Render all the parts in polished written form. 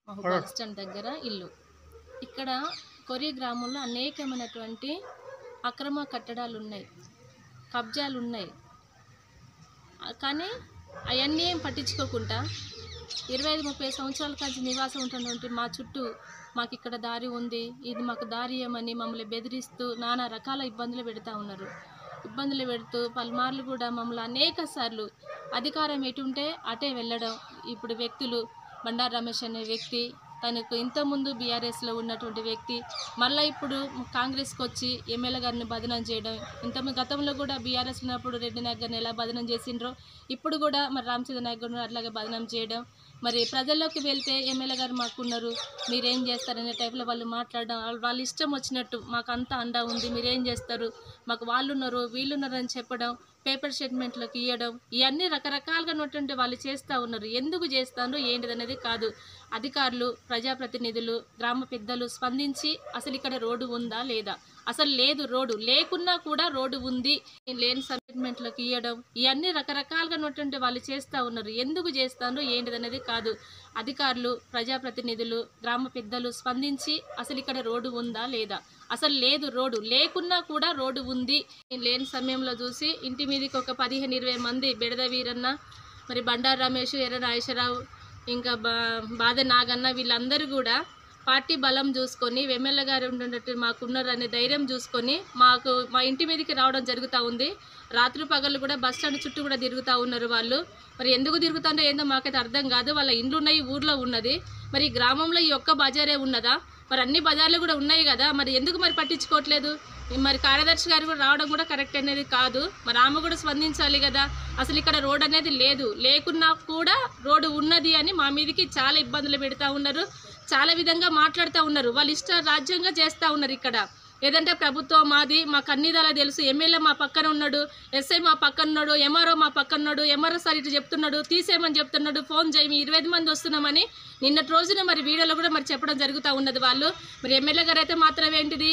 Bus stand దగ్గర ఇల్లు. ఇక్కడ కొరి గ్రామంలో అనేకమైనటువంటి అక్రమ కట్టడాలు ఉన్నాయి, కబ్జాలు ఉన్నాయి. కానీ అవన్నీ ఏం పట్టించుకోకుండా 25-30 సంవత్సరాల నుంచి నివాసం ఉంటున్నటువంటి మా చుట్టూ మాకు ఇక్కడ దారి ఉంది, ఇది మాకు దారి ఏమని మమ్మల్ని బెదిరిస్తూ నానా రకాల ఇబ్బందులు పెడతా ఉన్నారు. ఇబ్బందులు పెడుతూ పలుమార్లు కూడా మమ్మల్ని అనేక సార్లు అధికారం ఎటుంటే అటే వెళ్ళడం. ఇప్పుడు వ్యక్తులు బండారు రమేష్ అనే వ్యక్తి, తనకు ఇంతకుముందు బీఆర్ఎస్లో ఉన్నటువంటి వ్యక్తి, మళ్ళీ ఇప్పుడు కాంగ్రెస్కి వచ్చి ఎమ్మెల్యే గారిని బదనం చేయడం. గతంలో కూడా బీఆర్ఎస్ ఉన్నప్పుడు రెడ్డి నాయక్ గారిని ఎలా బదనం చేసిండ్రో ఇప్పుడు కూడా మరి రామచంద్ర నాయక్ గారిని అట్లాగే బదనం చేయడం. మరి ప్రజల్లోకి వెళ్తే ఎమ్మెల్యే గారు మాకున్నారు, మీరేం చేస్తారనే టైప్లో వాళ్ళు మాట్లాడడం, వాళ్ళ ఇష్టం వచ్చినట్టు మాకు అంతా అండా ఉంది, మీరేం చేస్తారు, మాకు వాళ్ళు ఉన్నారు వీళ్ళున్నారు అని చెప్పడం, పేపర్ స్టేట్మెంట్లకు ఇవ్వడం, ఇవన్నీ రకరకాలుగా ఉన్నటువంటి వాళ్ళు చేస్తూ ఉన్నారు. ఎందుకు చేస్తారో ఏంటిదనేది కాదు. అధికారులు, ప్రజాప్రతినిధులు, గ్రామ పెద్దలు స్పందించి అసలు ఇక్కడ రోడ్డు ఉందా లేదా, అసలు లేదు, రోడ్డు లేకున్నా కూడా రోడ్డు ఉంది లేని స్టేట్మెంట్లకు ఇవ్వడం, ఇవన్నీ రకరకాలుగా ఉన్నటువంటి వాళ్ళు చేస్తూ ఉన్నారు. ఎందుకు చేస్తారో ఏంటిదనేది కాదు. అధికారులు, ప్రజాప్రతినిధులు, గ్రామ పెద్దలు స్పందించి అసలు ఇక్కడ రోడ్డు ఉందా లేదా, అసలు లేదు, రోడ్డు లేకున్నా కూడా రోడ్డు ఉంది లేని సమయంలో చూసి ఇంటి మీదకి ఒక 15-20 మంది బెడద వీరన్న, మరి బండారు రమేష్, ఎర్ర నాగేశ్వరరావు, ఇంకా బాధ నాగన్న, వీళ్ళందరూ కూడా పార్టీ బలం చూసుకొని ఎమ్మెల్యే గారు ఉన్నట్టు మాకున్నారు అనే ధైర్యం చూసుకొని మా ఇంటి మీదకి రావడం జరుగుతూ ఉంది. రాత్రి పగళ్ళు కూడా బస్ స్టాండ్ చుట్టూ కూడా తిరుగుతూ ఉన్నారు వాళ్ళు. మరి ఎందుకు తిరుగుతుందో ఏందో మాకైతే అర్థం కాదు. వాళ్ళ ఇండ్లు ఉన్నాయి, ఊర్లో ఉన్నది, మరి గ్రామంలో ఈ ఒక్క బజారే ఉన్నదా, మరి అన్ని బజార్లు కూడా ఉన్నాయి కదా, మరి ఎందుకు మరి పట్టించుకోవట్లేదు. మరి కార్యదర్శి గారు కూడా రావడం కూడా కరెక్ట్ అనేది కాదు. మరి ఆమె కూడా స్పందించాలి కదా. అసలు ఇక్కడ రోడ్ అనేది లేదు, లేకున్నా కూడా రోడ్డు ఉన్నది అని మా మీదకి చాలా ఇబ్బందులు పెడతా ఉన్నారు, చాలా విధంగా మాట్లాడుతూ ఉన్నారు. వాళ్ళు ఇష్ట రాజ్యంగా చేస్తూ ఉన్నారు. ఇక్కడ ఏదంటే ప్రభుత్వం మాది, మాకు అన్ని విధాలా తెలుసు, ఎమ్మెల్యే మా పక్కన ఉన్నాడు, ఎస్ఐ మా పక్కన ఉన్నాడు, ఎంఆర్ఓ మా పక్కన ఉన్నాడు, ఎంఆర్ఓ సార్ ఇటు చెప్తున్నాడు, తీసేయమని చెప్తున్నాడు, ఫోన్ చేయి 25 మంది వస్తున్నామని నిన్నటి రోజున మరి వీడియోలో కూడా మరి చెప్పడం జరుగుతూ ఉన్నది. వాళ్ళు మరి ఎమ్మెల్యే గారు అయితే మాత్రం ఏంటిది,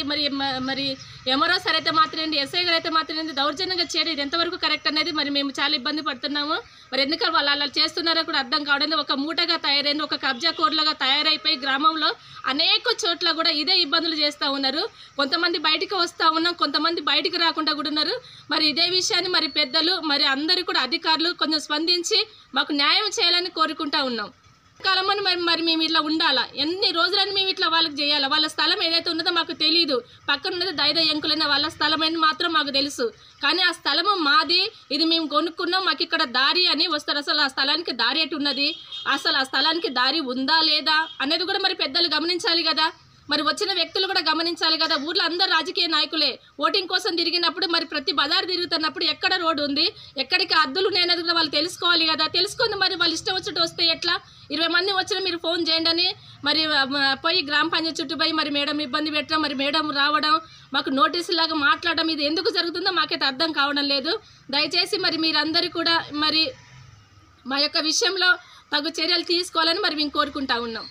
మరి ఎంఆర్ఓ సార్ అయితే మాత్రం ఏంటి, ఎస్ఐ గారు అయితే మాత్రం ఏంటి, దౌర్జన్యంగా చేయడం ఇది ఎంతవరకు కరెక్ట్ అనేది మరి మేము చాలా ఇబ్బంది పడుతున్నాము. మరి ఎందుకంటే వాళ్ళు అలా చేస్తున్నారో కూడా అర్థం కావడం. ఒక మూటగా తయారైంది, ఒక కబ్జా కోర్టులాగా తయారైపోయి గ్రామంలో అనేక చోట్ల కూడా ఇదే ఇబ్బందులు చేస్తూ ఉన్నారు. కొంతమంది బయటికి వస్తూ ఉన్నాం, కొంతమంది బయటికి రాకుండా కూడా ఉన్నారు. మరి ఇదే విషయాన్ని మరి పెద్దలు, మరి అందరూ కూడా అధికారులు కొంచెం స్పందించి మాకు న్యాయం చేయాలని కోరుకుంటా ఉన్నాం. కాలమని మరి మేము ఇట్లా ఉండాలా, ఎన్ని రోజులని మేము ఇట్లా వాళ్ళకి చేయాలా. వాళ్ళ స్థలం ఏదైతే ఉన్నదో మాకు తెలియదు, పక్కన ఉన్నది దైద ఎంకులైన వాళ్ళ స్థలం అని మాత్రం మాకు తెలుసు. కానీ ఆ స్థలము మాది, ఇది మేము కొనుక్కున్నాం, మాకు ఇక్కడ దారి అని వస్తారు. అసలు ఆ స్థలానికి దారి ఎటు ఉన్నది, అసలు ఆ స్థలానికి దారి ఉందా లేదా అనేది కూడా మరి పెద్దలు గమనించాలి కదా. మరి వచ్చిన వ్యక్తులు కూడా గమనించాలి కదా. ఊర్లో అందరు రాజకీయ నాయకులే ఓటింగ్ కోసం తిరిగినప్పుడు మరి ప్రతి బజారు తిరుగుతున్నప్పుడు ఎక్కడ రోడ్డు ఉంది, ఎక్కడికి అద్దులు నేనది కూడా వాళ్ళు తెలుసుకోవాలి కదా. తెలుసుకుంది మరి వాళ్ళు ఇష్టం వచ్చినట్టు వస్తే ఎట్లా. 20 మంది వచ్చినా మీరు ఫోన్ చేయండి అని మరి పోయి గ్రామ పంచాయతీ చుట్టూ పోయి మరి మేడం ఇబ్బంది పెట్టడం, మరి మేడం రావడం, మాకు నోటీసులాగా మాట్లాడడం, ఇది ఎందుకు జరుగుతుందో మాకైతే అర్థం కావడం లేదు. దయచేసి మరి మీరందరూ కూడా మరి మా యొక్క విషయంలో తగు చర్యలు తీసుకోవాలని మరి మేము కోరుకుంటా ఉన్నాం.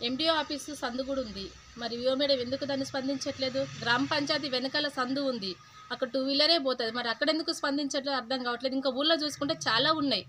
ఎండిఓ ఆఫీసు సందు కూడా ఉంది, మరి వివో మేడం ఎందుకు దాన్ని స్పందించట్లేదు. గ్రామ పంచాయతీ వెనకాల సందు ఉంది, అక్కడ 2 వీలరే పోతుంది, మరి అక్కడ ఎందుకు స్పందించట్లేదు అర్థం కావట్లేదు. ఇంకా ఊళ్ళో చూసుకుంటే చాలా ఉన్నాయి.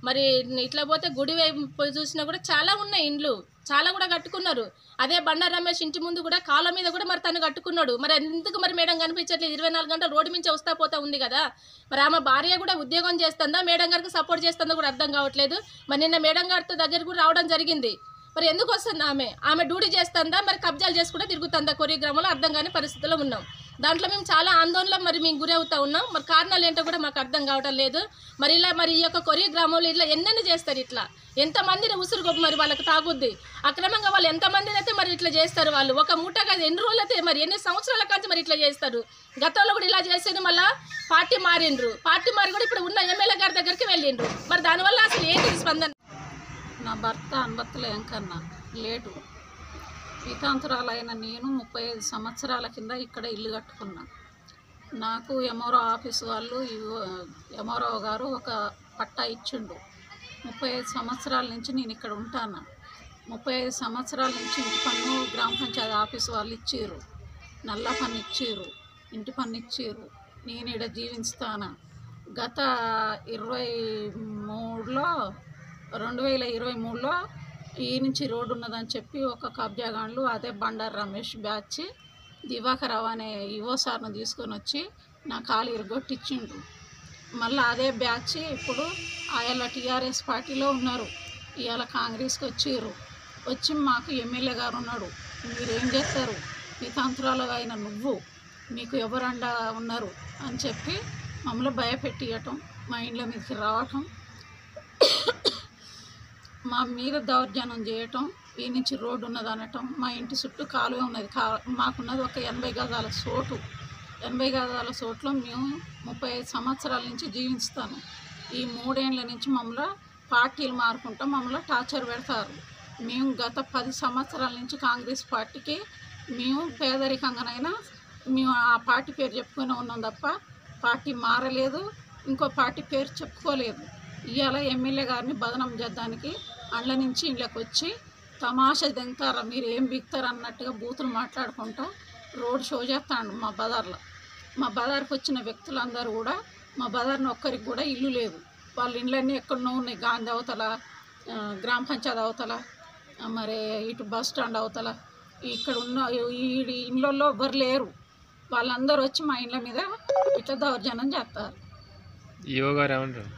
మరి ఇట్లా పోతే గుడి వైపు చూసినా కూడా చాలా ఉన్నాయి ఇండ్లు, చాలా కూడా కట్టుకున్నారు. అదే బండారు రమేష్ ఇంటి ముందు కూడా కాళ్ళ మీద కూడా మరి తను కట్టుకున్నాడు. మరి ఎందుకు మరి మేడం కనిపించట్లేదు. 24 గంటలు రోడ్డు మించి వస్తా పోతా ఉంది కదా. మరి ఆమె భార్య కూడా ఉద్యోగం చేస్తుందా, మేడం గారికి సపోర్ట్ చేస్తుందో కూడా అర్థం కావట్లేదు. మరి నిన్న మేడం గారితో దగ్గర కూడా రావడం జరిగింది. మరి ఎందుకు వస్తుంది ఆమె డ్యూటీ చేస్తుందా, మరి కబ్జాలు చేసుకుంటే తిరుగుతుందా కొరి గ్రామంలో, అర్థం కాని పరిస్థితుల్లో ఉన్నాం. దాంట్లో మేము చాలా ఆందోళన మరి మేము గురి అవుతా ఉన్నాం. మరి కారణాలు ఏంటో కూడా మాకు అర్థం కావటం లేదు. మరి ఇలా మరి ఈ యొక్క కొరి గ్రామంలో ఇట్లా ఎన్నెన్ని చేస్తారు, ఇట్లా ఎంతమందిని ఉసురు మరి వాళ్ళకి తాగుద్ది అక్రమంగా, వాళ్ళు ఎంతమందిని అయితే మరి ఇట్లా చేస్తారు. వాళ్ళు ఒక మూటగా ఎన్ని రోజులు అయితే మరి ఎన్ని సంవత్సరాల కంటే మరి ఇట్లా చేస్తారు. గతంలో కూడా ఇలా చేసేది, మళ్ళీ పార్టీ మారిండ్రు, పార్టీ మారి కూడా ఇప్పుడు ఉన్న ఎమ్మెల్యే గారి దగ్గరికి వెళ్ళిండ్రు. మరి దానివల్ల అసలు ఏంటి స్పందన. నా భర్త అనుబత్తుల వెంకన్న లేటు వితాంతురాలైన నేను 35 సంవత్సరాల కింద ఇక్కడ ఇల్లు కట్టుకున్నా. నాకు ఎంఆర్ఓ ఆఫీసు వాళ్ళు ఎంఆర్ఓ గారు ఒక పట్టా ఇచ్చిండు. 35 సంవత్సరాల నుంచి నేను ఇక్కడ ఉంటాను. 35 సంవత్సరాల నుంచి ఇంటి పన్ను గ్రామ పంచాయతీ ఆఫీసు వాళ్ళు ఇచ్చారు, నల్ల పన్ను ఇచ్చారు, ఇంటి పన్ను ఇచ్చారు. నేను ఇక్కడ జీవిస్తాను. గత 2023లో ఈ నుంచి రోడ్డు ఉన్నదని చెప్పి ఒక కబ్జాగాండ్లు అదే బండారు రమేష్ బ్యాచ్ దివాకరావు అనే ఈవో సార్ను తీసుకొని వచ్చి నా కాలు ఇరగొట్టించిండు. మళ్ళీ అదే బ్యాచ్ ఇప్పుడు ఆయన టీఆర్ఎస్ పార్టీలో ఉన్నారు, ఇవాళ కాంగ్రెస్కి వచ్చి మాకు ఎమ్మెల్యే గారు ఉన్నాడు, మీరేం చేస్తారు, మీ తంత్రాలు అయిన నువ్వు, మీకు ఎవరండా ఉన్నారు అని చెప్పి మమ్మల్ని భయపెట్టియటం, మా ఇండ్ల మీదకి రావటం, మా మీద దౌర్జన్యం చేయటం, ఈ నుంచి రోడ్డు ఉన్నది అనటం, మా ఇంటి చుట్టూ కాలువ ఉన్నది, మాకున్నది ఒక 80 గజాల చోటు. 80 గజాల చోట్లో మేము 35 సంవత్సరాల నుంచి జీవిస్తాను. ఈ 3 ఏళ్ళ నుంచి మమ్మల్ని పార్టీలు మారుకుంటాం, మమ్మల్ని టార్చర్ పెడతారు. మేము గత 10 సంవత్సరాల నుంచి కాంగ్రెస్ పార్టీకి మేము పేదరికంగానైనా మేము ఆ పార్టీ పేరు చెప్పుకొని ఉన్నాం తప్ప పార్టీ మారలేదు, ఇంకో పార్టీ పేరు చెప్పుకోలేదు. ఇవాళ ఎమ్మెల్యే గారిని బదనం చేద్దానికి అండ్ల నుంచి ఇంట్లోకి వచ్చి తమాషా దింతారా, మీరు ఏం బిగుతారు అన్నట్టుగా బూతులు మాట్లాడుకుంటా రోడ్ షో చేస్తాడు మా బజార్లో. మా బజార్కి వచ్చిన వ్యక్తులందరూ కూడా మా బజార్ని ఒక్కరికి కూడా ఇల్లు లేదు, వాళ్ళ ఇండ్లన్నీ ఎక్కడనో ఉన్నాయి, గాంధీ అవతల, గ్రామ పంచాయతీ అవతల, మరి ఇటు బస్ స్టాండ్ అవతల, ఇక్కడ ఉన్న ఈ ఇండ్లలో ఎవ్వరు లేరు. వాళ్ళందరూ వచ్చి మా ఇండ్ల మీద ఇట్లా దౌర్జన్యం చేస్తారు. ఈవో గారు ఏమంటారు?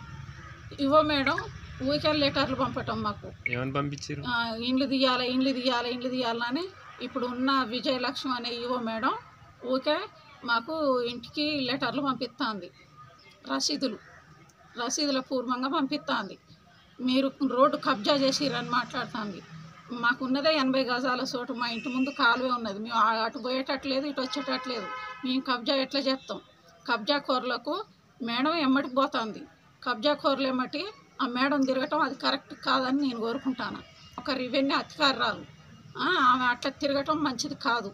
ఇవో మేడం ఊరికే లెటర్లు పంపటం, మాకు ఏమని పంపించారు? ఇండ్లు తీయాలని ఇప్పుడు ఉన్న విజయలక్ష్మి అనే ఈవో మేడం ఊరికే మాకు ఇంటికి లెటర్లు పంపిస్తుంది, రసీదుల పూర్వంగా పంపిస్తుంది. మీరు రోడ్డు కబ్జా చేసిరని మాట్లాడుతుంది. మాకున్నదే 80 గజాల చోటు, మా ఇంటి ముందు కాలువే ఉన్నది, మేము అటు పోయేటట్లేదు ఇటు వచ్చేటట్లేదు, మేము కబ్జా ఎట్లా చేస్తాం? కబ్జా కోర్లకు మేడం ఎమ్మటికి పోతుంది, కబ్జా కోర్లు ఎమ్మటి ఆ మేడం తిరగటం అది కరెక్ట్ కాదని నేను కోరుకుంటాను. ఒక రెవెన్యూ అధికారురాలు ఆమె అట్లా తిరగటం మంచిది కాదు.